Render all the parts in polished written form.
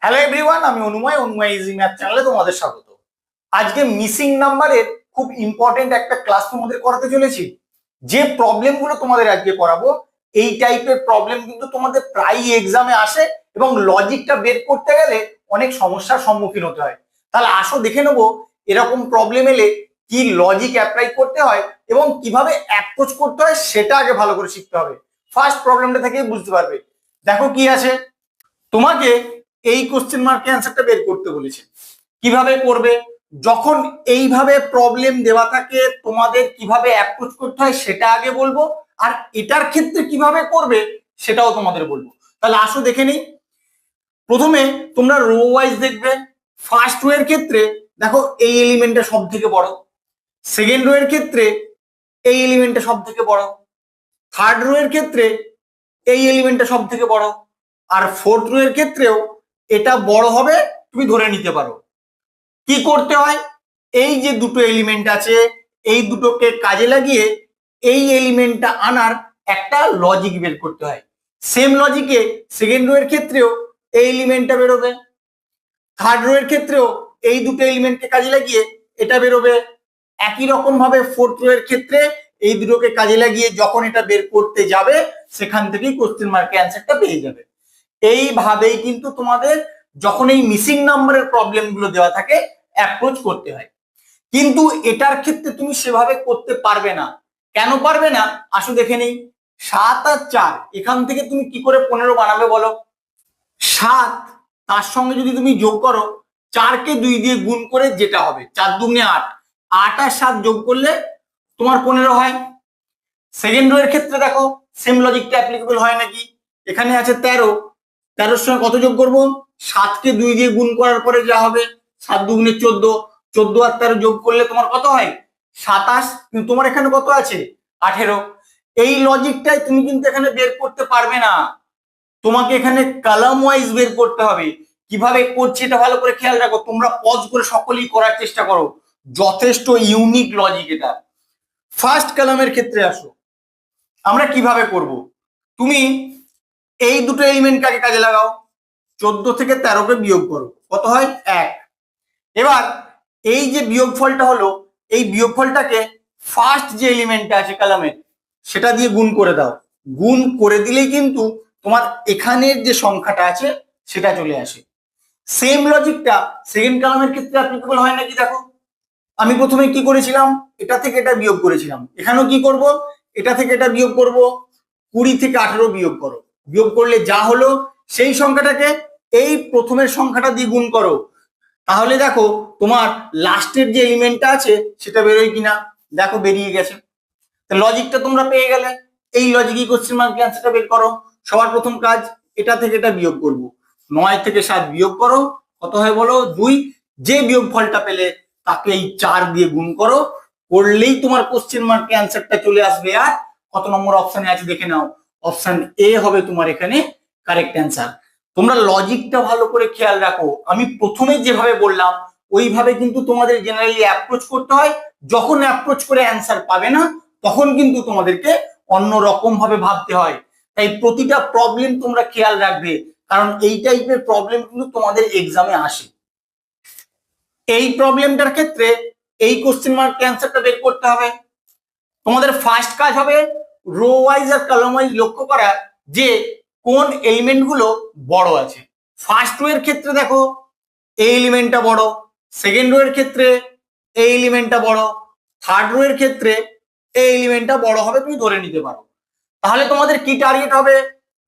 Hello everyone, আমি অনুময় easy math চ্যানেলে তোমাদের স্বাগত। আজকে মিসিং নাম্বারের খুব ইম্পর্টেন্ট একটা ক্লাস তোমাদের করাতে চলেছি। যে প্রবলেমগুলো তোমাদের আজকে করাবো, এই টাইপের প্রবলেম কিন্তু তোমাদের প্রায়ই এক্সামে আসে এবং লজিকটা বের করতে গেলে অনেক সমস্যার সম্মুখীন হতে হয়। তাহলে আসো দেখে নেবো এরকম প্রবলেম এলে কি লজিক অ্যাপ্লাই করতে হয় এবং কিভাবে অ্যাপ্রোচ করতে হয় সেটা আগে ভালো করে শিখতে হবে। ফার্স্ট প্রবলেমটা থেকে বুঝতে পারবে। দেখো কি আছে, তোমাকে এই কোশ্চেন মার্কের অ্যান্সারটা বের করতে বলেছে। কিভাবে করবে? যখন এইভাবে প্রবলেম দেওয়া থাকে তোমাদের কিভাবে অ্যাপ্রোচ করতে হয় সেটা আগে বলবো, আর এটার ক্ষেত্রে কিভাবে করবে সেটাও তোমাদের বলবো। তাহলে আসো দেখে নিই। প্রথমে তোমরা রো ওয়াইজ দেখবে। ফার্স্ট রো এর ক্ষেত্রে দেখো এই এলিমেন্টটা সব থেকে বড়, সেকেন্ড রো এর ক্ষেত্রে এই এলিমেন্টটা সব থেকে বড়, থার্ড রো এর ক্ষেত্রে এই এলিমেন্টটা সব থেকে বড়, আর ফোর্থ রো এর ক্ষেত্রেও এটা বড় হবে তুমি ধরে নিতে পারো। কি করতে হয়? এই যে দুটো এলিমেন্ট আছে এই দুটোকে কাজে লাগিয়ে এই এলিমেন্টটা আনার একটা লজিক বের করতে হয়। সেম লজিকে সেকেন্ড রো এর ক্ষেত্রেও এই এলিমেন্টটা বেরোবে, থার্ড রো এর ক্ষেত্রেও এই দুটো এলিমেন্টকে কাজে লাগিয়ে এটা বেরোবে। একই রকম ভাবে ফোর্থ রো এর ক্ষেত্রে এই দুটোকে কাজে লাগিয়ে যখন এটা বের করতে যাবে সেখান থেকেই কোশ্চেন মার্কের অ্যান্সারটা পেয়ে যাবে। এইভাবেই কিন্তু তোমাদের যখন এই মিসিং নাম্বারের প্রবলেম গুলো দেওয়া থাকে অ্যাপ্রোচ করতে হয়। কিন্তু এটার ক্ষেত্রে তুমি সেভাবে করতে পারবে না। কেন পারবে না আসো দেখে নেই। 7 আর 4, এখান থেকে তুমি কি করে 15 বানাবে বলো? 7 তার সঙ্গে যদি তুমি যোগ করো, 4কে 2 দিয়ে গুণ করে যেটা হবে 4 দুগুণে 8, 8 আর 7 যোগ করলে তোমার 15 হয়। সেকেন্ড রো এর ক্ষেত্রে দেখো সেম লজিকটা অ্যাপ্লিকেবল হয় নাকি। এখানে আছে 13, 13 সঙ্গে কত যোগ করবো? 7কে 2 দিয়ে গুণ করার পরে যা হবে 7 দুগুণে 14, 14 আর 13 যোগ করলে তোমার কত হয়? 27। কিন্তু তোমার এখানে কত আছে? 18। এই লজিকটাই তুমি কিন্তু এখানে বের করতে পারবে না, তোমাকে এখানে কলাম ওয়াইজ বের করতে হবে। কিভাবে করছে এটা ভালো করে খেয়াল রাখো, তোমরা পজ করে সকলেই করার চেষ্টা করো। যথেষ্ট ইউনিক লজিক এটা। ফার্স্ট কলামের ক্ষেত্রে আসো, আমরা কিভাবে করব? তুমি এই দুটো এলিমেন্ট কাকে কাজে লাগাও, 14 থেকে 13কে বিয়োগ করো, কত হয়? 1। এবার এই যে বিয়োগফলটা হলো এই বিয়োগফলটাকে ফার্স্ট যে এলিমেন্টটা আছে কলামের সেটা দিয়ে গুণ করে দাও। গুণ করে দিলেই কিন্তু তোমার এখানের যে সংখ্যাটা আছে সেটা চলে আসে। সেম লজিকটা সেকেন্ড কলামের ক্ষেত্রে অ্যাপ্লিকেবল হয় নাকি দেখো। আমি প্রথমে কি করেছিলাম, এটা থেকে এটা বিয়োগ করেছিলাম। এখানেও কি করব, এটা থেকে এটা বিয়োগ করব। 20 থেকে 18 বিয়োগ করো, বিয়োগ করলে যা হলো সেই সংখ্যাটাকে এই প্রথমের সংখ্যাটা দিয়ে গুণ করো। তাহলে দেখো তোমার লাস্টের যে এলিমেন্টটা আছে সেটা বেরোয় কিনা। দেখো বেরিয়ে গেছে। লজিকটা তোমরা পেয়ে গেলে। এই লজিকই কোশ্চেন মার্কের অ্যান্সারটা বের করো। সবার প্রথম কাজ, এটা থেকে এটা বিয়োগ করব। 9 থেকে 7 বিয়োগ করো, কত হয় বলো? 2। যে বিয়োগ ফলটা পেলে তাকে এই 4 দিয়ে গুণ করো, করলেই তোমার কোশ্চেন মার্কের অ্যান্সারটা চলে আসবে। আর কত নম্বর অপশনে আছে দেখে নাও, অপশন এ হবে তোমার এখানে কারেক্ট অ্যান্সার। তোমরা লজিকটা ভালো করে খেয়াল রাখো, আমি প্রথমে যেভাবে বললাম ওইভাবে কিন্তু তোমাদের জেনারেলি অ্যাপ্রোচ করতে হয়। যখন অ্যাপ্রোচ করে অ্যান্সার পাবে না তখন কিন্তু তোমাদেরকে অন্য রকম ভাবে ভাবতে হয়। তাই প্রতিটা প্রবলেম তোমরা খেয়াল রাখবে, কারণ এই টাইপের প্রবলেম কিন্তু তোমাদের এক্সামে আসে। এই প্রবলেমটার ক্ষেত্রে এই কোশ্চেন মার্ক অ্যান্সারটা বের করতে হবে। তোমাদের ফার্স্ট কাজ হবে রো ওয়াইজ আর কলাম ওয়াইজ লক্ষ্য করা যে কোন এলিমেন্ট গুলো বড় আছে। ফার্স্ট রো এর ক্ষেত্রে দেখো এই এলিমেন্টটা বড়, সেকেন্ড রো এর ক্ষেত্রে এই এলিমেন্টটা বড়, থার্ড রো এর ক্ষেত্রে এই এলিমেন্টটা বড় হবে তুমি ধরে নিতে পারো। তাহলে তোমাদের কি টার্গেট হবে?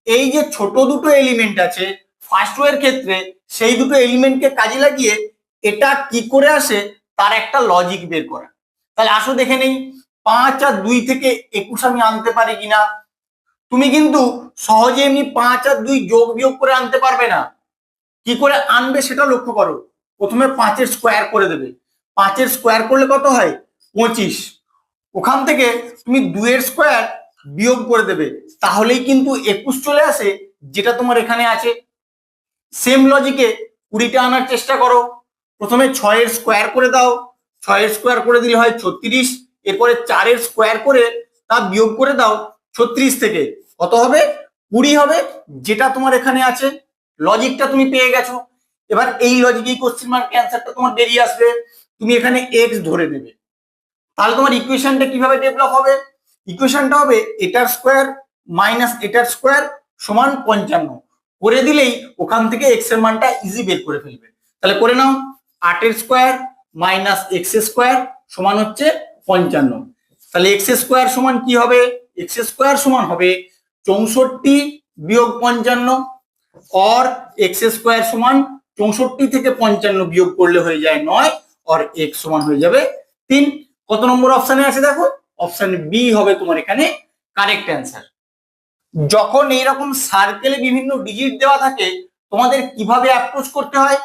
এই যে ছোট দুটো এলিমেন্ট আছে ফার্স্ট রো এর ক্ষেত্রে সেই দুটো এলিমেন্টকে কাজে লাগিয়ে এটা কি করে আসে তার একটা লজিক বের করা। তাহলে আসো দেখে নেই 5 আর 2 থেকে 21 আমি আনতে পারি কিনা। তুমি কিন্তু সহজে এমনি 5 আর 2 যোগ বিয়োগ করে আনতে পারবে না। কি করে আনবে সেটা লক্ষ্য করো। প্রথমে 5-এর স্কোয়ার করে দেবে, 5-এর স্কোয়ার করলে কত হয়? 25। ওখান থেকে তুমি 2-এর স্কোয়ার বিয়োগ করে দেবে, তাহলেই কিন্তু 21 চলে আসে, যেটা তোমার এখানে আছে। সেম লজিকে 20টা আনার চেষ্টা করো। প্রথমে 6-এর স্কোয়ার করে দাও, 6-এর স্কোয়ার করে দিলে হয় 36। এরপরে 4-এর স্কোয়ার করে তা বিয়োগ করে দাও 36 থেকে, কত হবে? 20 হবে, যেটা তোমার এখানে আছে। লজিকটা তুমি পেয়ে গেছো। এবার এই লজিকেই কোশ্চেন মার্ক অ্যান্সারটা তোমার বেরিয়ে আসবে। তুমি এখানে এক্স ধরে নেবে, তাহলে তোমার ইকুয়েশনটা কিভাবে ডেভেলপ হবে? ইকুয়েশনটা হবে এটার স্কোয়ার মাইনাস এটার স্কোয়ার সমান 55 করে দিলেই ওখান থেকে এক্স এর মানটা ইজি বের করে ফেলবে। তাহলে করে নাও, 8 স্কোয়ার মাইনাস এক্স স্কোয়ার সমান হচ্ছে 55। তাহলে এক্স স্কোয়ার সমান কি হবে? এক্স স্কোয়ার সমান হবে 64 বিয়োগ 55, और এক্স স্কোয়ার সমান 64 থেকে 55 বিয়োগ করলে হয়ে যায় 9, और x সমান হয়ে যাবে 3। কত নম্বর অপশনে আছে দেখো? অপশন বি হবে তোমার এখানে কারেক্ট অ্যান্সার। যখন এইরকম সার্কেলে বিভিন্ন ডিজিট দেওয়া থাকে তোমাদের কিভাবে অ্যাপ্রোচ করতে হয়?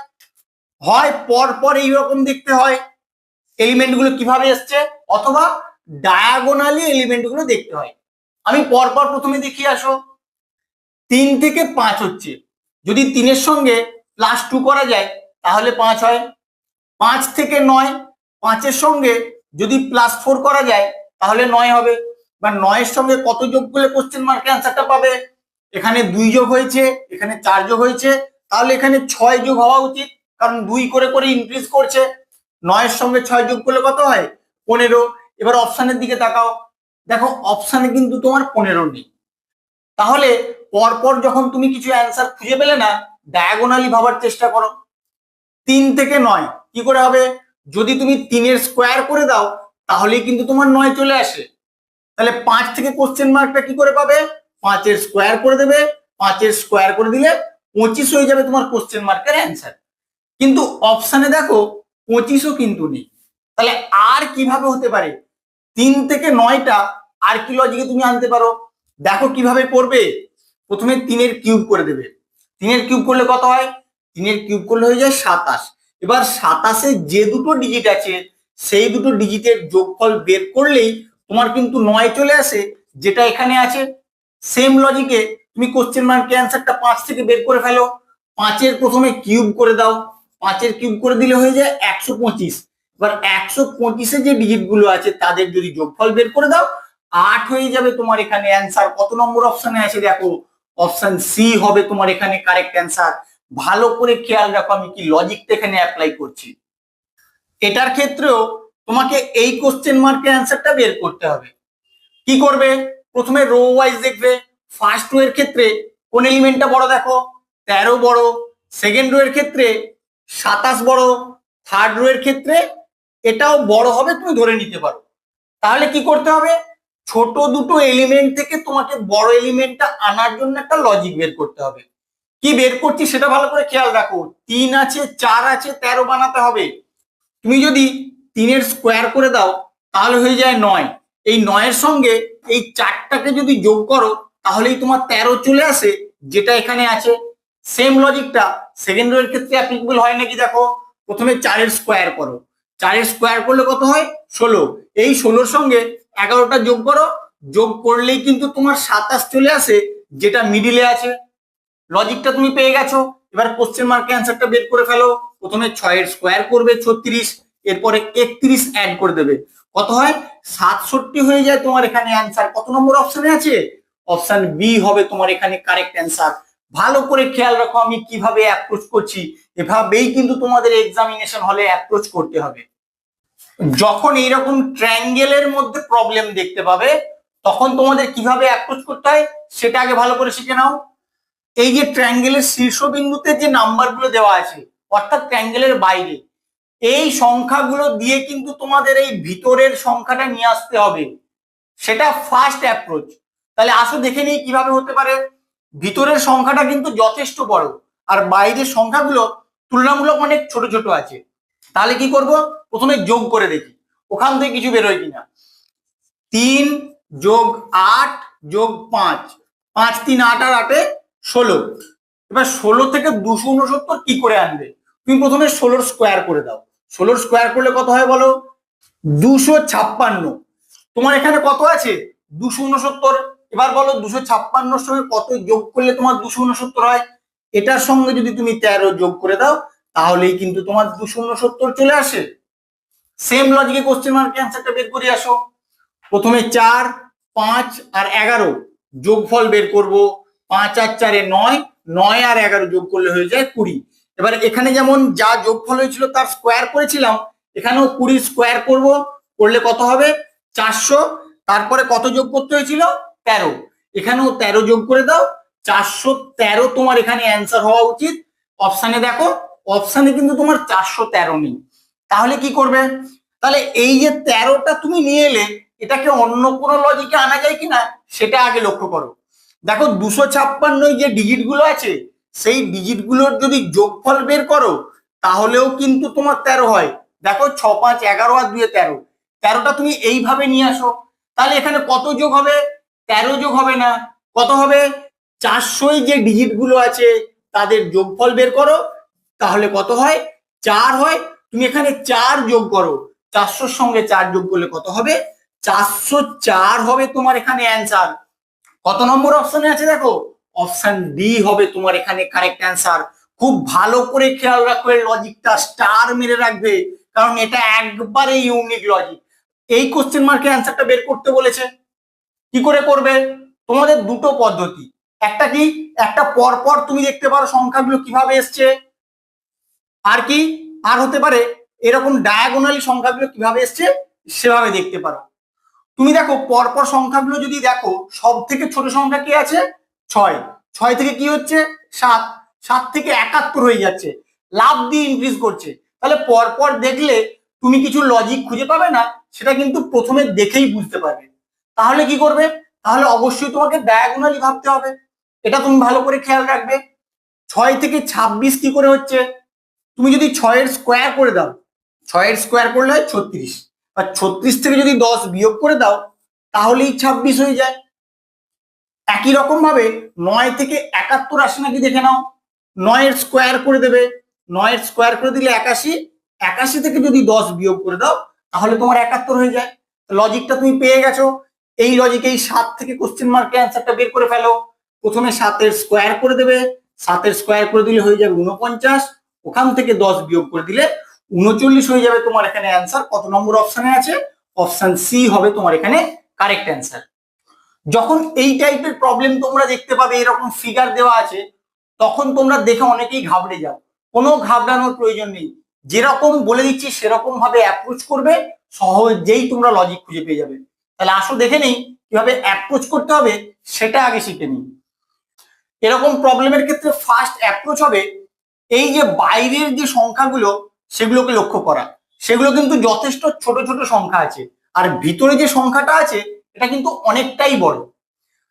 হয় পর পর এইরকম দেখতে হয় এলিমেন্ট গুলো কিভাবে এসছে, অথবা ডায়াগোনালি এলিমেন্ট গুলো দেখতে হয়। আমি পরপর প্রথমে দেখিয়ে আসো। 3 থেকে 5 হচ্ছে, যদি 3 সঙ্গে +2 করা যায় তাহলে 5 হয়। 5 থেকে 9, 5 সঙ্গে যদি +4 করা যায় তাহলে 9 হবে। বা 9 সঙ্গে কত যোগ করলে কোশ্চেন মার্ক অ্যান্সারটা পাবে? এখানে 2 যোগ হয়েছে, এখানে 4 যোগ হয়েছে, তাহলে এখানে 6 যোগ হওয়া উচিত, কারণ 2 করে করে ইনক্রিজ করছে। 9 সঙ্গে 6 যোগ করলে কত হয়? 15। এবার অপশনের দিকে তাকাও, দেখো অপশনে কিন্তু তোমার 15 নেই। তাহলে পরপর যখন তুমি কিছু অ্যান্সার খুঁজে পেলে না, ডায়াগোনালি ভাবার চেষ্টা করো। 3 থেকে 9 কি করে হবে? যদি তুমি 3 স্কোয়ার করে দাও তাহলেই কিন্তু তোমার 9 চলে আসে। তাহলে 5 থেকে কোশ্চেন মার্কটা কি করে পাবে? 5 স্কোয়ার করে দেবে, 5 স্কোয়ার করে দিলে 25 হয়ে যাবে তোমার কোশ্চেন মার্কের অ্যান্সার। কিন্তু অপশনে দেখো 25ও কিন্তু নেই। তাহলে আর কিভাবে হতে পারে? 3 থেকে 9টা আর কি লজিকে তুমি আনতে পারো? দেখো কিভাবে করবে। প্রথমে 3 কিউব করে দেবে। 3 কিউব করলে কত হয়? 3 কিউব করলে হয়ে যায় 27। এবার 27-এ যে দুটো ডিজিট আছে সেই দুটো ডিজিটের যোগফল বের করলেই তোমার কিন্তু 9 চলে আসে, যেটা এখানে আছে। সেম লজিকে তুমি কোশ্চেন মার্কের অ্যান্সারটা 5 থেকে বের করে ফেলো। 5 প্রথমে কিউব করে দাও, 5 কিউব করে দিলে হয়ে যায় 125। এবার 125-এ যে ডিজিট গুলো আছে তাদের যদি যোগফল বের করে দাও 8 হয়ে যাবে তোমার এখানে অ্যান্সার। কত নম্বর অপশনে আছে দেখো? অপশন সি হবে তোমার এখানে কারেক্ট অ্যান্সার। ভালো করে খেয়াল রাখো আমি কি লজিকটা এখানে অ্যাপ্লাই করছি। এটার ক্ষেত্রেও তোমাকে এই কোশ্চেন মার্কের অ্যান্সারটা বের করতে হবে। কি করবে? প্রথমে রো ওয়াইজ দেখবে। ফার্স্ট রো এর ক্ষেত্রে কোন এলিমেন্টটা বড় দেখো? 13 বড়। সেকেন্ড রো এর ক্ষেত্রে 27 বড়। থার্ড রো এর ক্ষেত্রে এটাও বড় হবে, তুমি ধরে নিতে পারো। তাহলে কি করতে হবে? ছোট দুটো এলিমেন্ট থেকে তোমাকে বড় এলিমেন্টটা আনার জন্য একটা লজিক বের করতে হবে। কি বের করছি সেটা ভালো করে খেয়াল রাখো। 3 আছে, 4 আছে, 13 বানাতে হবে। তুমি যদি 3 স্কোয়ার করে দাও তাহলে হয়ে যায় 9। এই 9-এর সঙ্গে এই 4টাকে যদি যোগ করো তাহলেই তোমার 13 চলে আসে, যেটা এখানে আছে। সেম লজিকটা সেকেন্ড রো এর ক্ষেত্রে অ্যাপ্লিকেবল হয় নাকি দেখো। প্রথমে 4 স্কোয়ার করো, 4 স্কোয়ার করলে কত হয়? 16। এই 16-র সঙ্গে 11টা যোগ করো, যোগ করলেই কিন্তু তোমার 27 চলে আসে, যেটা মিডিলে আছে। লজিকটা তুমি পেয়ে গেছো। এবার কোশ্চেন মার্কের অ্যান্সারটা বের করে ফেলো। প্রথমে 6 স্কোয়ার করবে 36, এরপরে 31 অ্যাড করে দেবে, কত হয়? 67 হয়ে যায় তোমার এখানে অ্যান্সার। কত নম্বর অপশনে আছে? অপশন বি হবে তোমার এখানে কারেক্ট অ্যান্সার। ভালো করে খেয়াল রাখো আমি কিভাবে অ্যাপ্রোচ করছি। এভাবেই কিন্তু তোমাদের এক্সামিনেশন হলে অ্যাপ্রোচ করতে হবে। যখন এইরকম ট্রায়াঙ্গেলের মধ্যে প্রবলেম দেখতে পাবে তখন তোমাদের কিভাবে অ্যাপ্রোচ করতে হয় সেটা আগে ভালো করে শিখে নাও। এই যে ট্রায়াঙ্গেলের শীর্ষবিন্দুতে যে নাম্বারগুলো দেওয়া আছে, অর্থাৎ ট্রায়াঙ্গেলের বাইরে, এই সংখ্যাগুলো দিয়ে কিন্তু তোমাদের এই ভিতরের সংখ্যাটা নিয়ে আসতে হবে। সেটা ফার্স্ট অ্যাপ্রোচ। তাহলে আসো দেখে নিই কিভাবে হতে পারে। ভিতরের সংখ্যাটা কিন্তু যথেষ্ট বড়, আর বাইরের সংখ্যাগুলো তুলনামূলক অনেক ছোট ছোট আছে। তাহলে কি করব? প্রথমে যোগ করে দেখি ওখান থেকে কিছু বেরোয় কিনা। 3 যোগ 8 যোগ 5, 5 3 8 আর 8 16। এবার 16 থেকে 269 কি করে আনবে? তুমি প্রথমে 16 স্কোয়ার করে দাও। 16 স্কোয়ার করলে কত হয় বলো? 256। তোমার এখানে কত আছে? 269। এবার বলো 256-র সঙ্গে কত যোগ করলে তোমার 269 হয়? এটার সঙ্গে যদি তুমি 13 যোগ করে দাও তাহলেই কিন্তু তোমার 269 চলে আসে। সেম লজিকে কোশ্চেন মার্কের অ্যান্সারটা বের করে আসো। প্রথমে 4 5 আর 11 যোগফল বের করব। 5 আর 4 9, 9 আর 11 যোগ করলে হয়ে যায় 20। এবার এখানে যেমন যা যোগফল হয়েছিল তার স্কোয়ার করেছিলাম, এখানেও 20 স্কোয়ার করব, করলে কত হবে 400। তারপরে কত যোগ করতে হয়েছিল 13, এখানেও 13 যোগ করে দাও, 413 তোমার এখানে অ্যান্সার হওয়া উচিত। অপশানে দেখো, অপশানে কিন্তু তোমার 413 নেই। তাহলে কি করবে, তাহলে এই যে 13টা তুমি নিয়ে এলে, এটাকে অন্য কোনো লজিকে আনা যায় কিনা সেটা আগে লক্ষ্য করো। দেখো 256 যে ডিজিট গুলো আছে, সেই ডিজিট গুলোর যদি যোগফল বের করো তাহলেও কিন্তু তোমার 13 হয়। দেখো 6 5 11 আর 2 13, 13টা তুমি এইভাবে নিয়ে আসো, তাহলে এখানে কত যোগ হবে 13 যোগ হবে না, কত হবে 400 যে ডিজিট গুলো আছে তাদের যোগফল বের করো, তাহলে কত হয় 4 হয়। তুমি এখানে 4 যোগ করো, 400 সঙ্গে 4 যোগ করলে কত হবে 404 হবে তোমার এখানে অ্যান্সার। কত নম্বর অপশনে আছে দেখো, অপশন ডি হবে তোমার এখানে কারেক্ট অ্যান্সার। খুব ভালো করে খেয়াল রাখবে, লজিকটা স্টার মেরে রাখবে, কারণ এটা একবারে ইউনিক লজিক। এই কোশ্চেন মার্কের অ্যান্সারটা বের করতে বলেছে, কি করে করবে, তোমাদের দুটো পদ্ধতি। একটা কি, একটা পরপর তুমি দেখতে পারো সংখ্যাগুলো কিভাবে এসছে, আর কি আর হতে পারে এরকম ডায়াগোনালি সংখ্যাগুলো কিভাবে এসছে সেভাবে দেখতে পারো। তুমি দেখো পরপর সংখ্যাগুলো যদি দেখো, সব থেকে ছোট সংখ্যা কি আছে 6, 6 থেকে কি হচ্ছে 7, 7 থেকে 71 হয়ে যাচ্ছে, লাভ দিয়ে ইনক্রিজ করছে। তাহলে পরপর দেখলে তুমি কিছু লজিক খুঁজে পাবে না, সেটা কিন্তু প্রথমে দেখেই বুঝতে পারবে। তাহলে কি করবে, তাহলে অবশ্যই তোমাকে ডায়াগোনালি ভাবতে হবে, এটা তুমি ভালো করে খেয়াল রাখবে। 6 থেকে 26 কি করে হচ্ছে, তুমি যদি 6 এর স্কোয়ার করে দাও, 6 এর স্কোয়ার করলে হয় 36, আর 36 থেকে যদি 10 বিয়োগ করে দাও তাহলেই 26 হয়ে যায়। একই রকম ভাবে 9 থেকে 71 আসে নাকি দেখে নাও, 9 এর স্কোয়ার করে দেবে, 9 এর স্কোয়ার করে দিলে 81, 81 থেকে যদি 10 বিয়োগ করে দাও তাহলে তোমার 71 হয়ে যায়। লজিকটা তুমি পেয়ে গেছো। এই লজিকে এই 7 থেকে কোশ্চেন মার্কের অ্যান্সারটা বের করে ফেলো। প্রথমে 7 এর স্কোয়ার করে দেবে, 7 এর স্কোয়ার করে দিলে হয়ে যাবে 49, ওখান থেকে 10 বিয়োগ করে দিলে 39 হয়ে যাবে তোমার এখানে অ্যান্সার। কত নম্বর অপশনে আছে, অপশন সি হবে তোমার এখানে কারেক্ট অ্যান্সার। যখন এই টাইপের প্রবলেম তোমরা দেখতে পাবে, এরকম ফিগার দেওয়া আছে, তখন তোমরা দেখে অনেকেই ঘাবড়ে যাও। কোনো ঘাবড়ানোর প্রয়োজন নেই, যেরকম বলে দিচ্ছি সেরকম ভাবে অ্যাপ্রোচ করবে, সহজেই তোমরা লজিক খুঁজে পেয়ে যাবে। তাহলে আসো দেখে নেই কিভাবে অ্যাপ্রোচ করতে হবে, সেটা আগে শিখে নিই। এরকম প্রবলেমের ক্ষেত্রে ফার্স্ট অ্যাপ্রোচ হবে এই যে বাইরের যে সংখ্যাগুলো সেগুলোকে লক্ষ্য করা, সেগুলো কিন্তু যথেষ্ট ছোট ছোট সংখ্যা আছে, আর ভিতরে যে সংখ্যাটা আছে এটা কিন্তু অনেকটাই বড়।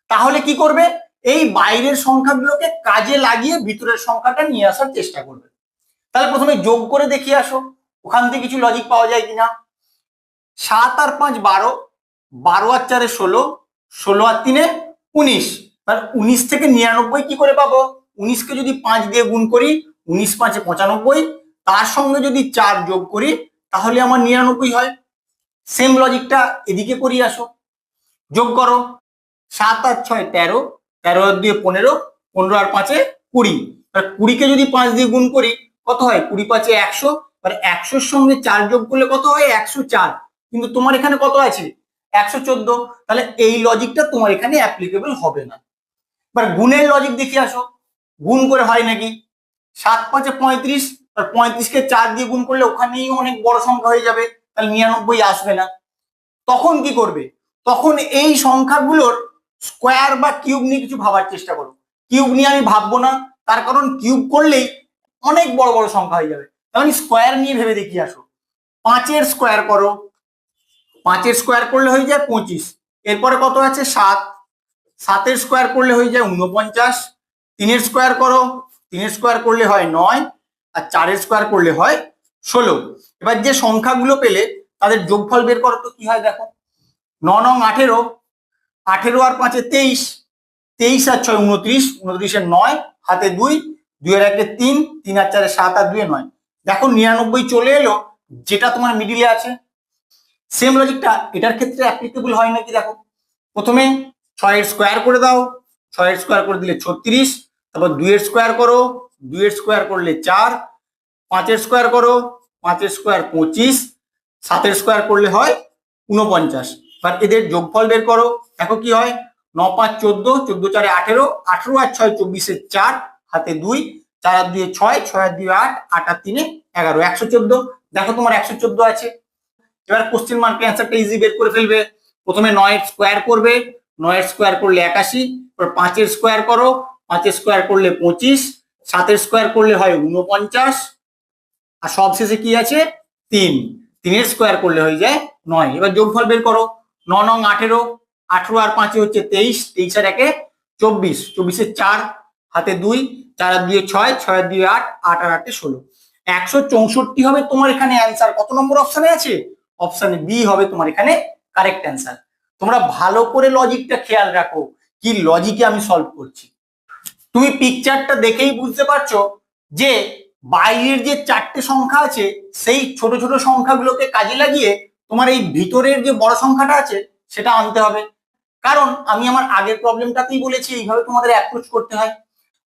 তাহলে কি করবে, এই বাইরের সংখ্যাগুলোকে কাজে লাগিয়ে ভিতরের সংখ্যাটা নিয়ে আসার চেষ্টা করবে। তাহলে প্রথমে যোগ করে দেখিয়ে আসো, ওখান থেকে কিছু লজিক পাওয়া যায় কিনা। 7 আর 5 12, 12 আর 4 16, 16 আর 3 19, 19 থেকে 99 কি করে পাবো, 19কে যদি 5 দিয়ে গুণ করি 19 5 95, তার সঙ্গে যদি 4 যোগ করি তাহলে আমার 99 হয়। সেম লজিকটা এদিকে করিয়ে আসো, যোগ করো, 7 আর 6 13, 13 আর 2 15, 15 আর 5 20, 20কে যদি 5 দিয়ে গুণ করি কত হয় 20 5 100, 100-র সঙ্গে 4 যোগ করলে কত হয় 104, কিন্তু তোমার এখানে কত আছে 114, তাহলে এই লজিকটা তোমার এখানে অ্যাপ্লিকেবল হবে না। এবার গুণের লজিক দেখে আসো, গুণ করে হয় নাকি, 7 5 35, আর 35কে 4 দিয়ে গুণ করলে ওখানেই অনেক বড় সংখ্যা হয়ে যাবে, তাহলে 99 আসবে না। তখন কি করবে, তখন এই সংখ্যাগুলোর স্কোয়ার বা কিউব নিয়ে কিছু ভাবার চেষ্টা করো। কিউব নিয়ে আমি ভাববো না, তার কারণ কিউব করলেই অনেক বড় বড় সংখ্যা হয়ে যাবে, তাহলে স্কোয়ার নিয়ে ভেবে দেখিয়ে আসো। 5 এর স্কোয়ার করো, 5 এর স্কোয়ার করলে হয়ে যায় 25, এরপরে কত আছে 7, 7 এর স্কোয়ার করলে হয়ে যায় 49, 3 এর স্কোয়ার করো, 3 এর স্কোয়ার করলে হয় 9, আর 4 এর স্কোয়ার করলে হয় 16। এবার যে সংখ্যাগুলো পেলে তাদের যোগফল বের করো তো কি হয় দেখো, 9 9 18, 18 আর 5 23, 23 আর 6 29, 29 এর 9, হাতে 2, 2 এর 1 3, 3 আর 4 7 আর 2 9, দেখো 99 চলে এলো, যেটা তোমার মিডিলে আছে। সেম লজিকটা এটার ক্ষেত্রে অ্যাপ্লিকেবল হয় নাকি দেখো, প্রথমে 6 এর স্কোয়ার করে দাও, 6 এর স্কোয়ার করে দিলে 36, তারপর 2 এর স্কোয়ার করো, 2 এর স্কোয়ার করলে 4, 5 এর স্কোয়ার করো, 5 এর স্কোয়ার 25, 7 এর স্কোয়ার করলে হয় 49। এবার এদের যোগফল বের করো, দেখো কি হয়, 9 5 14, 14 4 18, 18 আর 6 24 এর 4, হাতে 2, 4 আর 2 6, 6 আর 2 8, 8 আর 3 11, 114। দেখো তোমার 114 আছে। এবার কোশ্চেন মার্কের অ্যান্সারটা ইজি বের করে ফেলবে। প্রথমে 9 এর স্কোয়ার করবে, 9 এর স্কোয়ার করলে 81, এবার 5 এর স্কোয়ার করো, 5 এর স্কোয়ার করলে 25, 7 এর স্কোয়ার করলে হয় 49, আর সব শেষে কি আছে 3, 3 এর স্কোয়ার করলে হয়ে যায় 9। এবার যোগফল বের করো, 9 নং 18, 18 আর 5 হচ্ছে 23, 23 আর 1 24, 24 এর 4 হাতে 2, 4 আর 2 6, 6 আর 2 8, 8 আর 8 16, 164 হবে তোমার এখানে অ্যান্সার। কত নম্বর অপশনে আছে? অপশন বি হবে তোমার এখানে কারেক্ট অ্যান্সার। তোমরা ভালো করে লজিকটা খেয়াল রাখো, কি লজিকে আমি সলভ করছি। তুমি পিকচারটা দেখেই বুঝতে পারছো যে বাইরের যে 4টে সংখ্যা আছে সেই ছোট ছোট সংখ্যাগুলোকে কাজে লাগিয়ে তোমার এই ভিতরের যে বড় সংখ্যাটা আছে সেটা আনতে হবে। কারণ আমি আমার আগের প্রবলেমটাতেই বলেছি এইভাবে তোমাদের অ্যাপ্রোচ করতে হয়।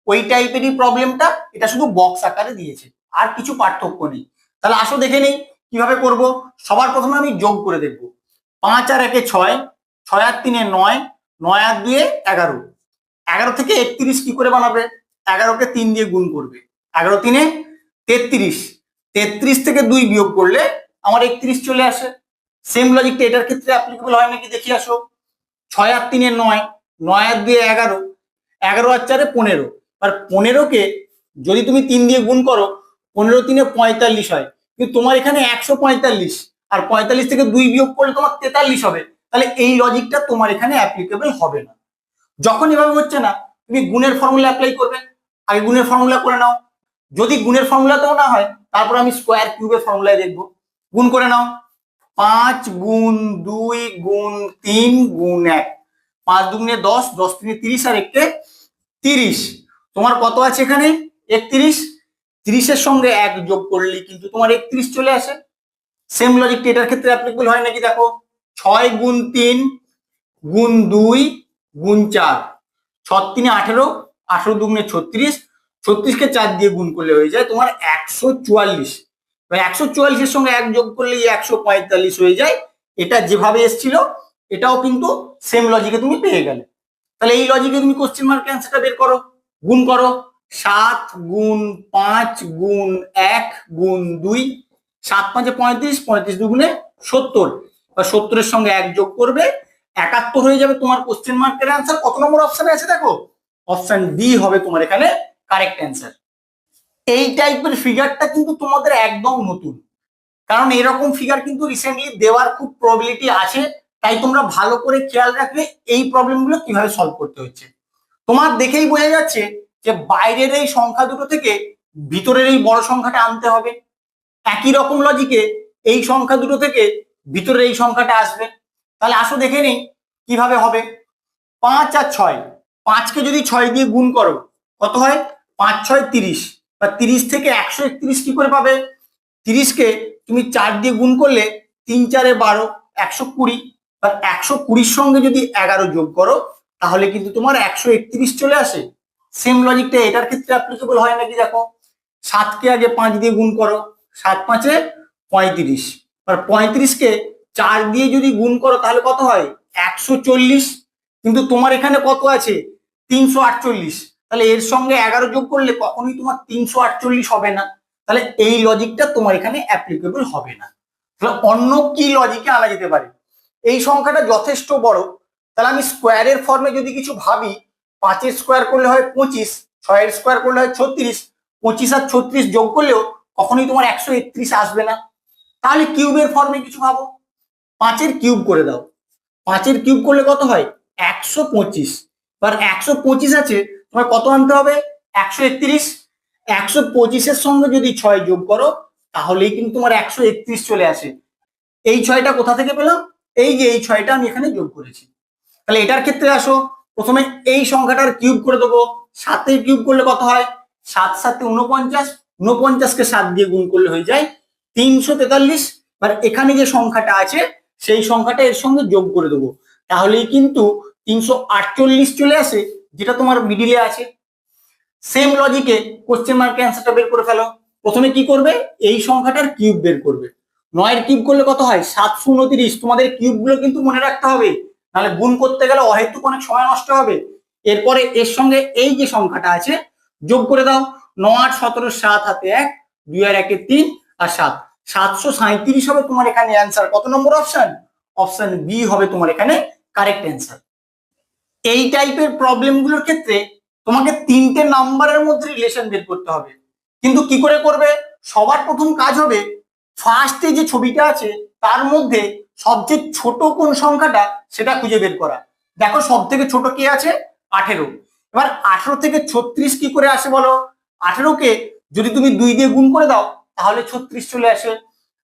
ওই টাইপেরই প্রবলেমটা, এটা শুধু বক্স আকারে দিয়েছে, আর কিছু পার্থক্য নেই। তাহলে আসো দেখে নেই কিভাবে করব। সবার প্রথমে আমি যোগ করে দেখব। 5 আর 1 6, 6 আর 3 9, 9 আর 2 11, 11 থেকে 31 কি করে বানাবে? 11কে 3 দিয়ে গুণ করবে, 11 3 33, 33 থেকে 2 বিয়োগ করলে আমার 31 চলে আসে। সেম লজিকটা এটার ক্ষেত্রে অ্যাপ্লিকেবল হয় নাকি দেখি আসো। 6 আর 3 9, 9 আর 2 11, 11 আর 4 15, আর 15কে যদি তুমি 3 দিয়ে গুণ করো 15 3 45 হয়, কিন্তু তোমার এখানে 145, আর 45 থেকে 2 বিয়োগ করলে তোমার 43 হবে। তাহলে এই লজিকটা তোমার এখানে অ্যাপ্লিকেবল হবে না। যখন এভাবে হচ্ছে না, তুমি গুণের ফর্মুলা অ্যাপ্লাই করবে। আগে গুণের ফর্মুলা করে নাও। যদি গুণের ফর্মুলাতেও না হয়, তারপর আমি স্কোয়ার কিউবের ফর্মুলায় দেখবো। গুণ করে নাও, 5 গুণ 2 গুণ 3 গুণ 1, 5 দুগুণে 10, 10 3 30, আর 1 30। তোমার কত আছে এখানে? 31। 30 এর সঙ্গে 1 যোগ করলে কিন্তু তোমার 31 চলে আসে। সেম লজিকটা এটার ক্ষেত্রে অ্যাপ্লিকেবল হয় নাকি দেখো। 6 গুণ 3 গুণ 2 গুণ 4, 6 3 18, 18 দুগুণে 36, 36 কে 4 দিয়ে গুণ করলে হয়ে যায় তোমার 144। 144 এর সঙ্গে 1 যোগ করলে 145 হয়ে যায়। এটা যেভাবে এসেছিল এটাও কিন্তু সেম লজিকে তুমি পেয়ে গেলে। তাহলে এই লজিকে তুমি কোশ্চেন মার্ক অ্যান্সারটা বের করো। গুণ করো, 7 গুণ 5 গুণ 1 গুণ 2, 7 5 35, 35 দুগুণে 70, বা 70 এর সঙ্গে 1 যোগ করবে 71 হয়ে যাবে তোমার কোশ্চেন মার্কের অ্যান্সার। কত নম্বর অপশনে আছে দেখো, অপশন ডি হবে তোমার এখানে কারেক্ট অ্যান্সার। এই টাইপের ফিগারটা কিন্তু তোমাদের একদম নতুন, কারণ এরকম ফিগার কিন্তু রিসেন্টলি দেওয়ার খুব প্রবাবিলিটি আছে। তাই তোমরা ভালো করে খেয়াল রাখবে এই প্রবলেমগুলো কিভাবে সলভ করতে হচ্ছে। তোমার দেখেই বোঝা যাচ্ছে যে বাইরের এই সংখ্যা দুটো থেকে ভিতরের এই বড় সংখ্যাটা আনতে হবে। একই রকম লজিকে এই সংখ্যা দুটো থেকে ভিতরের এই সংখ্যাটা আসবে। তাহলে আসো দেখে নেই কিভাবে হবে। 5 আর 6, 5কে যদি 6 দিয়ে গুণ করো কত হয়? 5 6 30, বা 30 থেকে 131 কি করে পাবে? 30কে তুমি 4 দিয়ে গুণ করলে 3 4 12, 120, বা 120 সঙ্গে যদি 11 যোগ করো তাহলে কিন্তু তোমার 131 চলে আসে। সেম লজিকটা এটার ক্ষেত্রে অ্যাপ্লিকেবল হয় নাকি দেখো। 7কে আগে 5 দিয়ে গুণ করো, 7 5 35, আর 35কে 4 দিয়ে যদি গুণ করো তাহলে কত হয়? 140, কিন্তু তোমার এখানে কত আছে? 348, তাহলে এর সঙ্গে 11 যোগ করলে কখনোই তোমার 348 হবে না। তাহলে এই লজিকটা তোমার এখানে অ্যাপ্লিকেবল হবে না। তাহলে অন্য কি লজিকে আনা যেতে পারে? এই সংখ্যাটা যথেষ্ট বড়, তাহলে আমি স্কোয়ারের ফর্মে যদি কিছু ভাবি, 5 এর স্কোয়ার করলে হয় 25, 6 এর স্কোয়ার করলে হয় 36, 25 আর 36 যোগ করলেও কখনোই তোমার 131 আসবে না। তাহলে কিউবের ফর্মে কিছু ভাবো, 5 এর কিউব করে দাও। 5 এর কিউব করলে কত হয়? 125, এবার 125 আছে, তোমার কত আনতে হবে? 131। 125 এর সঙ্গে যদি 6 যোগ করো তাহলেই কিন্তু তোমার 131 চলে আসে। এই 6টা কোথা থেকে পেলাম? এই যে এই 6টা আমি এখানে যোগ করেছি। তাহলে এটার ক্ষেত্রে আসো, প্রথমে এই সংখ্যাটার কিউব করে দেবো। 7 এর কিউব করলে কত হয়? 7 7 49, 49কে 7 দিয়ে গুণ করলে হয়ে যায় 343। আর এখানে যে সংখ্যাটা আছে সেই সংখ্যাটা এর সঙ্গে যোগ করে দেবো, তাহলেই কিন্তু 348 চলে আসে, যেটা তোমার মিডিলে আছে। সেম লজিকে কোশ্চেন মার্কের অ্যান্সারটা বের করে ফেলো। প্রথমে কি করবে? এই সংখ্যাটার কিউব বের করবে। 9 এর কিউব করলে কত হয়? 729। তোমাদের কিউব গুলো কিন্তু মনে রাখতে হবে, নাহলে গুণ করতে গেলে অহেতুক অনেক সময় নষ্ট হবে। এরপরে এর সঙ্গে এই যে সংখ্যাটা আছে যোগ করে দাও। 9 8 17 7 হাতে 1 2 আর 1 3 আর 7 737 হবে তোমার এখানে অ্যান্সার। কত নম্বর অপশন? অপশন বি হবে তোমার এখানে কারেক্ট অ্যান্সার। এই টাইপের প্রবলেমগুলোর ক্ষেত্রে তোমাকে তিনটে নাম্বারের মধ্যে রিলেশন বের করতে হবে। কিন্তু কি করে করবে? সবার প্রথম কাজ হবে ফার্স্টে যে ছবিটা আছে তার মধ্যে সবচেয়ে ছোট কোন সংখ্যাটা সেটা খুঁজে বের করা। দেখো সব থেকে ছোট কে আছে? 18। এবার 18 থেকে 36 কি করে আসে বলো? 18কে যদি তুমি 2 দিয়ে গুণ করে দাও তাহলে 36 চলে আসে।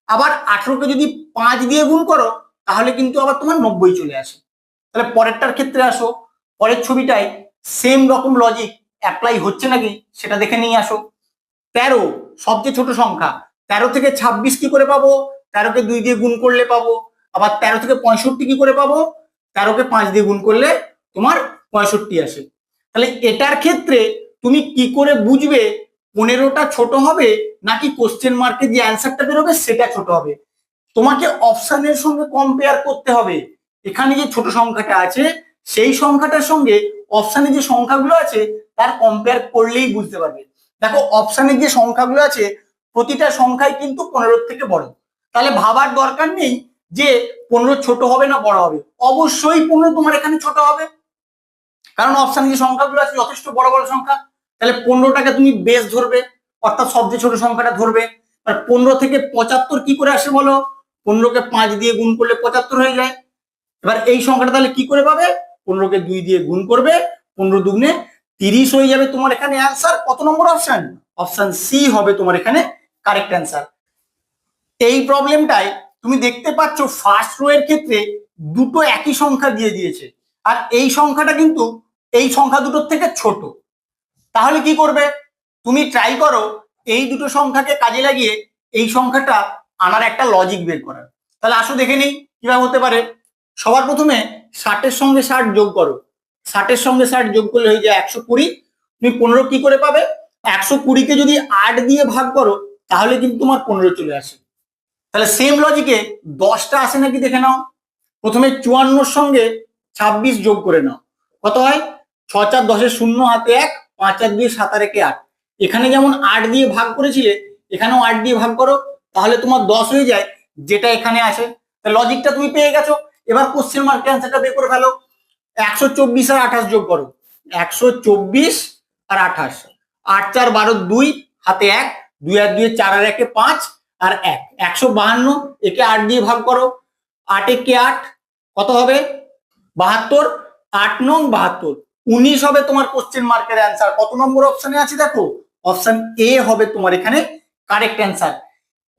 আবার 18কে যদি 5 দিয়ে গুণ করো তাহলে কিন্তু আবার তোমার 90 চলে আসে। তাহলে পরেরটার ক্ষেত্রে আসো, পরের ছবিটায় সেম রকম লজিক অ্যাপ্লাই হচ্ছে নাকি সেটা দেখে নিয়ে আসো। 13 সবচেয়ে ছোট সংখ্যা, 13 থেকে 26 কি করে পাবো? 13কে 2 দিয়ে গুণ করলে পাবো। আবার 13 থেকে 65 কি করে পাবো? 13কে 5 দিয়ে গুণ করলে তোমার 65 আসে। তাহলে এটার ক্ষেত্রে তুমি কি করে বুঝবে 15টা ছোট হবে নাকি কোশ্চেন মার্কে যে অ্যান্সারটা বেরোবে সেটা ছোট হবে? তোমাকে অপশনের সঙ্গে কম্পেয়ার করতে হবে। এখানে যে ছোট সংখ্যাটা আছে সেই সংখ্যাটার সঙ্গে অপশনে যে সংখ্যাগুলো আছে তার কম্পেয়ার করলেই বুঝতে পারবে। দেখো অপশনের যে সংখ্যাগুলো আছে প্রতিটা সংখ্যাই কিন্তু 15 থেকে বড়। তাহলে ভাবার দরকার নেই যে 15 ছোট হবে না বড় হবে, অবশ্যই 15 তোমার এখানে ছোট হবে, কারণ অপশনে যে সংখ্যাগুলো আছে যথেষ্ট বড় বড় সংখ্যা। তাহলে 15টাকে তুমি বেস ধরবে, অর্থাৎ সবচেয়ে ছোট সংখ্যাটা ধরবে। আর 15 থেকে 75 কি করে আসে বলো? 15কে 5 দিয়ে গুণ করলে 75 হয়ে যায়। এবার এই সংখ্যাটা তাহলে কি করে পাবে? 15কে 2 দিয়ে গুণ করবে, 15 দুগুণে 30 হয়ে যাবে তোমার এখানে অ্যান্সার। কত নম্বর অপশন? অপশন সি হবে তোমার এখানে কারেক্ট অ্যান্সার। এই প্রবলেমটাই তুমি দেখতে পাচ্ছ ফার্স্ট রো এর ক্ষেত্রে দুটো একই সংখ্যা দিয়ে দিয়েছে, আর এই সংখ্যাটা কিন্তু এই সংখ্যা দুটোর থেকে ছোট। তাহলে কি করবে? তুমি ট্রাই করো এই দুটো সংখ্যাকে কাজে লাগিয়ে এই সংখ্যাটা আনার একটা লজিক বের করার। তাহলে আসো দেখে নেই কিভাবে হতে পারে। সবার প্রথমে 60-এর সঙ্গে 60 যোগ করো। 60-এর সঙ্গে 60 যোগ করলে হয়ে যায় 120। তুমি 15 কি করে পাবে? 120কে যদি 8 দিয়ে ভাগ করো তাহলে কিন্তু তোমার 15 চলে আসে। তাহলে সেম লজিকে 10টা আসে নাকি দেখে নাও। প্রথমে 54-এর সঙ্গে 26 যোগ করে নাও, কত হয়? 6 4 10-এর 0 হাতে 1, 5 4 2 7 আর 1 8। এখানে যেমন 8 দিয়ে ভাগ করেছিলে এখানেও 8 দিয়ে ভাগ করো, তাহলে তোমার 10 হয়ে যায়, যেটা এখানে আছে। লজিকটা তুমি পেয়ে গেছো। এবার কোশ্চেন মার্ক অ্যান্সারটা বের করে ফেলো। 124 আর 28 যোগ করো। 124 আর 28, 8 4 12 2 হাতে 1, 2 আর 2 4 আর 1 5 আর 1, 152। একে 8 দিয়ে ভাগ করো, 8 একে 8, কত হবে? 72। 8 নং 72, 19 হবে তোমার কোশ্চেন মার্কের অ্যান্সার। কত নম্বর অপশনে আছে দেখো? অপশন এ হবে তোমার এখানে কারেক্ট অ্যান্সার।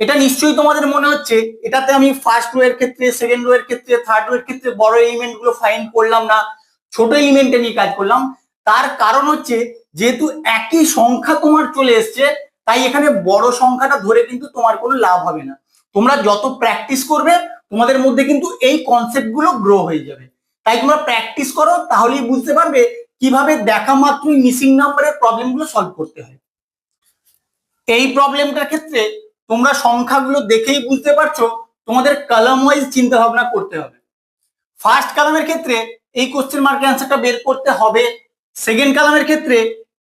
এটা নিশ্চয়ই তোমাদের মনে হচ্ছে এটাতে আমি ফার্স্ট রো এর ক্ষেত্রে, সেকেন্ড রো এর ক্ষেত্রে, থার্ড রো এর ক্ষেত্রে বড় এলিমেন্ট গুলো ফাইন্ড করলাম না, ছোট এলিমেন্টে নিয়ে কাজ করলাম। তার কারণ হচ্ছে যেহেতু একই সংখ্যা তোমার চলে এসছে, তাই এখানে বড় সংখ্যাটা ধরে কিন্তু তোমার কোনো লাভ হবে না। তোমরা যত প্র্যাকটিস করবে তোমাদের মধ্যে কিন্তু এই কনসেপ্ট গুলো গ্রো হয়ে যাবে। তাই তোমরা প্র্যাকটিস করো, তাহলেই বুঝতে পারবে কিভাবে দেখা মাত্রই মিসিং নাম্বারের প্রবলেম গুলো সলভ করতে হয়। এই প্রবলেমটার ক্ষেত্রে তোমরা সংখ্যাগুলো দেখেই বুঝতে পারছো তোমাদের কলাম ওয়াইজ চিন্তা ভাবনা করতে হবে। ফার্স্ট কলামের ক্ষেত্রে এই কোশ্চেন মার্কের অ্যান্সারটা বের করতে হবে। সেকেন্ড কলামের ক্ষেত্রে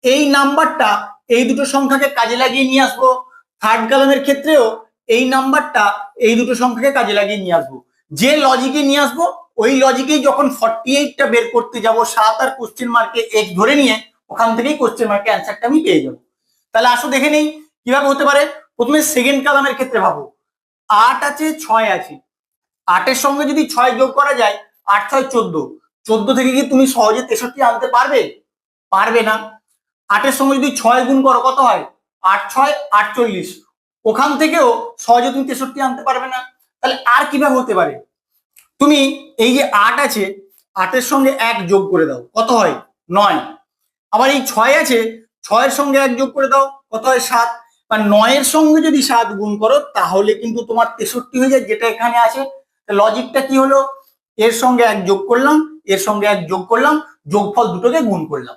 এই নাম্বারটা এই দুটো সংখ্যাকে কাজে লাগিয়ে নিয়ে আসবো। থার্ড কলামের ক্ষেত্রেও এই নাম্বারটা এই দুটো সংখ্যাকে কাজে লাগিয়ে নিয়ে আসবো। যে লজিকে নিয়ে আসবো ওই লজিকেই যখন 48টা বের করতে যাব 7 আর কোশ্চেন মার্কে x ধরে নিয়ে ওখান থেকেই কোশ্চেন মার্কের অ্যান্সারটা আমি পেয়ে যাবো। তাহলে আসো দেখে নেই কিভাবে হতে পারে। প্রথমে সেকেন্ড কলামের ক্ষেত্রে ভাবো, 8 আছে 6 আছে, 8-এর সঙ্গে যদি 6 যোগ করা যায় 8 6 14, 14 থেকে কি তুমি সহজে 63 আনতে পারবে? পারবে না। 8-এর সঙ্গে যদি 6 গুণ করো কত হয়? 8 6 48, ওখান থেকেও সহজে তুমি 63 আনতে পারবে না। তাহলে আর কিভাবে হতে পারে? তুমি এই যে 8 আছে 8-এর সঙ্গে 1 যোগ করে দাও, কত হয়? 9। আবার এই 6 আছে 6-এর সঙ্গে 1 যোগ করে দাও, কত হয়? 7। আর 9-এর সঙ্গে যদি 7 গুণ করো তাহলে কিন্তু তোমার 63 হয়ে যায়, যেটা এখানে আছে। লজিকটা কি হলো? এর সঙ্গে 1 যোগ করলাম, এর সঙ্গে 1 যোগ করলাম, যোগফল দুটোকে গুণ করলাম।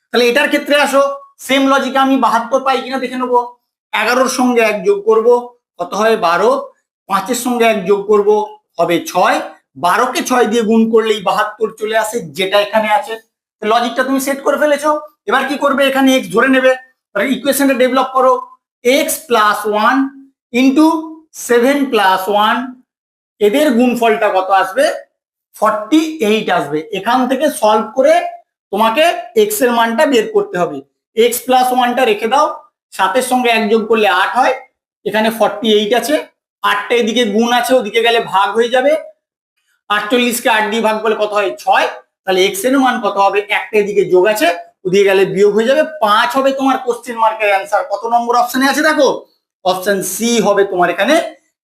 তাহলে এটার ক্ষেত্রে আসো, সেম লজিকে আমি 72 পাই কিনা দেখে নেবো। 11-এর সঙ্গে 1 যোগ করব, কত হয়? 12। 5-এর সঙ্গে 1 যোগ করব, হবে 6। 12কে 6 দিয়ে গুণ করলেই 72 চলে আসে, যেটা এখানে আছে। লজিকটা তুমি সেট করে ফেলেছো। এবার কি করবে? এখানে x ধরে নেবে, ইকুয়েশনটা ডেভেলপ করো, x plus one into 7 plus one, এদের গুণফলটা কত আসবে? 48 আসবে। এখান থেকে সলভ করে তোমাকে এক্স এর মানটা বের করতে হবে। এক্স প্লাস ওয়ানটা রেখে দাও, 7-এর সঙ্গে 1 যোগ করলে 8 হয়, এখানে 48 আছে, 8টা এদিকে গুণ আছে, ওদিকে গেলে ভাগ হয়ে যাবে। 48কে 8 দিয়ে ভাগ করলে কত হয়? 6। তাহলে এক্স এর মান কত হবে? একটা এদিকে যোগ আছে, ওদিকে গেলে বিয়োগ হয়ে যাবে, 5 হবে তোমার কোশ্চেন মার্কের অ্যান্সার। কত নম্বর অপশনে আছে দেখো? অপশন সি হবে তোমার এখানে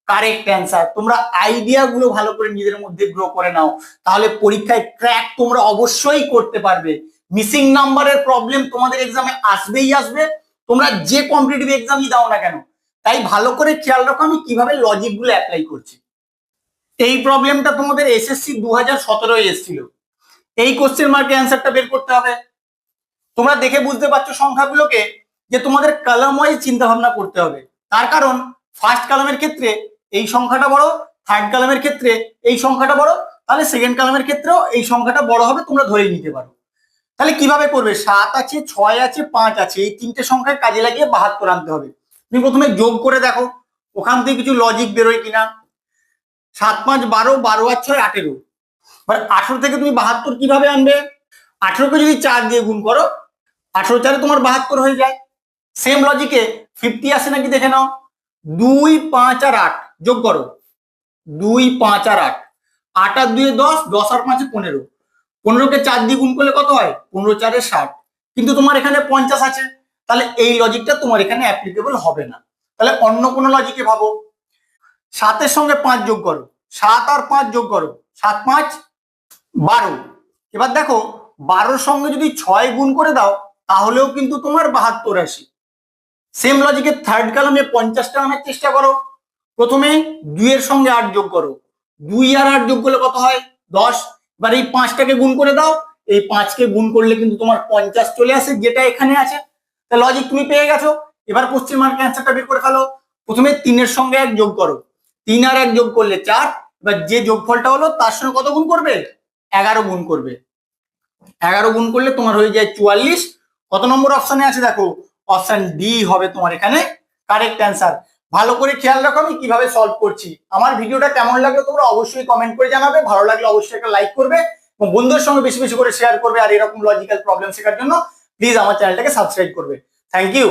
কারেক্ট অ্যান্সার। তোমরা আইডিয়া গুলো ভালো করে নিজের মধ্যে গ্রো করে নাও, তাহলে পরীক্ষায় ক্র্যাক তোমরা অবশ্যই করতে পারবে। মিসিং নাম্বারের প্রবলেম তোমাদের এক্সামে আসবেই আসবে, তোমরা যে কম্পিটিটিভ এক্সামই দাও না কেন। তাই ভালো করে খেয়াল রাখো আমি কিভাবে লজিক গুলো অ্যাপ্লাই করছি। এই প্রবলেমটা তোমাদের এসএসসি 2017 এসেছিল। এই কোশ্চেন মার্কের অ্যান্সারটা বের করতে হবে। তোমরা দেখে বুঝতে পারছো সংখ্যাগুলোকে যে তোমাদের কলাম ওয়াইজ চিন্তা ভাবনা করতে হবে। তার কারণ ফার্স্ট কলামের ক্ষেত্রে এই সংখ্যাটা বড়, থার্ড কলামের ক্ষেত্রে এই সংখ্যাটা বড়, তাহলে সেকেন্ড কলামের ক্ষেত্রেও এই সংখ্যাটা বড় হবে, তোমরা ধরে নিতে পারো। তাহলে কিভাবে করবে? 7 আছে, 6 আছে, 5 আছে, এই তিনটে সংখ্যায় কাজে লাগিয়ে 72 আনতে হবে। তুমি প্রথমে যোগ করে দেখো ওখান থেকে কিছু লজিক বেরোয় কিনা। 7 5 12, 12 আর 6 18। এবার 18 থেকে তুমি 72 কিভাবে আনবে? 18কে যদি 4 দিয়ে গুণ করো, 18 4 তোমার 72 হয়ে যায়। সেম লজিকে 50 আসে নাকি দেখে নাও। 2 5 আর 8 যোগ করো, 2 5 আর 8, 8 আর 2 10, 10 আর 5 15, 15কে 4 দিয়ে গুণ করলে কত হয়? 15 4 60। কিন্তু তোমার এখানে 50 আছে, তাহলে এই লজিকটা তোমার এখানে অ্যাপ্লিকেবল হবে না। তাহলে অন্য কোনো লজিকে ভাবো। 7-এর সঙ্গে 5 যোগ করো, 7 আর 5 যোগ করো, 7 5 12। এবার দেখো 12-র সঙ্গে যদি 6 গুণ করে দাও তাহলেও কিন্তু তোমার 72 আসে। সেম লজিকে থার্ড কলামে 50টা আনার চেষ্টা করো। প্রথমে 2 এর সঙ্গে 8 যোগ করো, 2 আর 8 যোগ করলে কত হয়? 10। এবার এই 5টাকে গুণ করে দাও, এই 5কে গুণ করলে কিন্তু তোমার 50 চলে আসে, যেটা এখানে আছে। তা লজিক তুমি পেয়ে গেছো। এবার কোশ্চেন মার্ক অ্যান্সারটা বের করে ফেলো। প্রথমে 3 এর সঙ্গে 1 যোগ করো, 3 আর 1 যোগ করলে 4। এবার যে যোগফলটা হলো তার সঙ্গে কত গুণ করবে? 11 গুণ করবে। 11 গুণ করলে তোমার হয়ে যায় 44। কত নম্বর অপশনে আছে দেখো? অপশন ডি হবে তোমার এখানে কারেক্ট অ্যান্সার। ভালো করে খেয়াল রাখো আমি কিভাবে সলভ করছি। আমার ভিডিওটা কেমন লাগলো তোমরা অবশ্যই কমেন্ট করে জানাবে। ভালো লাগলে অবশ্যই একটা লাইক করবে এবং বন্ধুদের সঙ্গে বেশি বেশি করে শেয়ার করবে। আর এরকম লজিক্যাল প্রবলেম শেখার জন্য প্লিজ আমার চ্যানেলটাকে সাবস্ক্রাইব করবে। Thank you.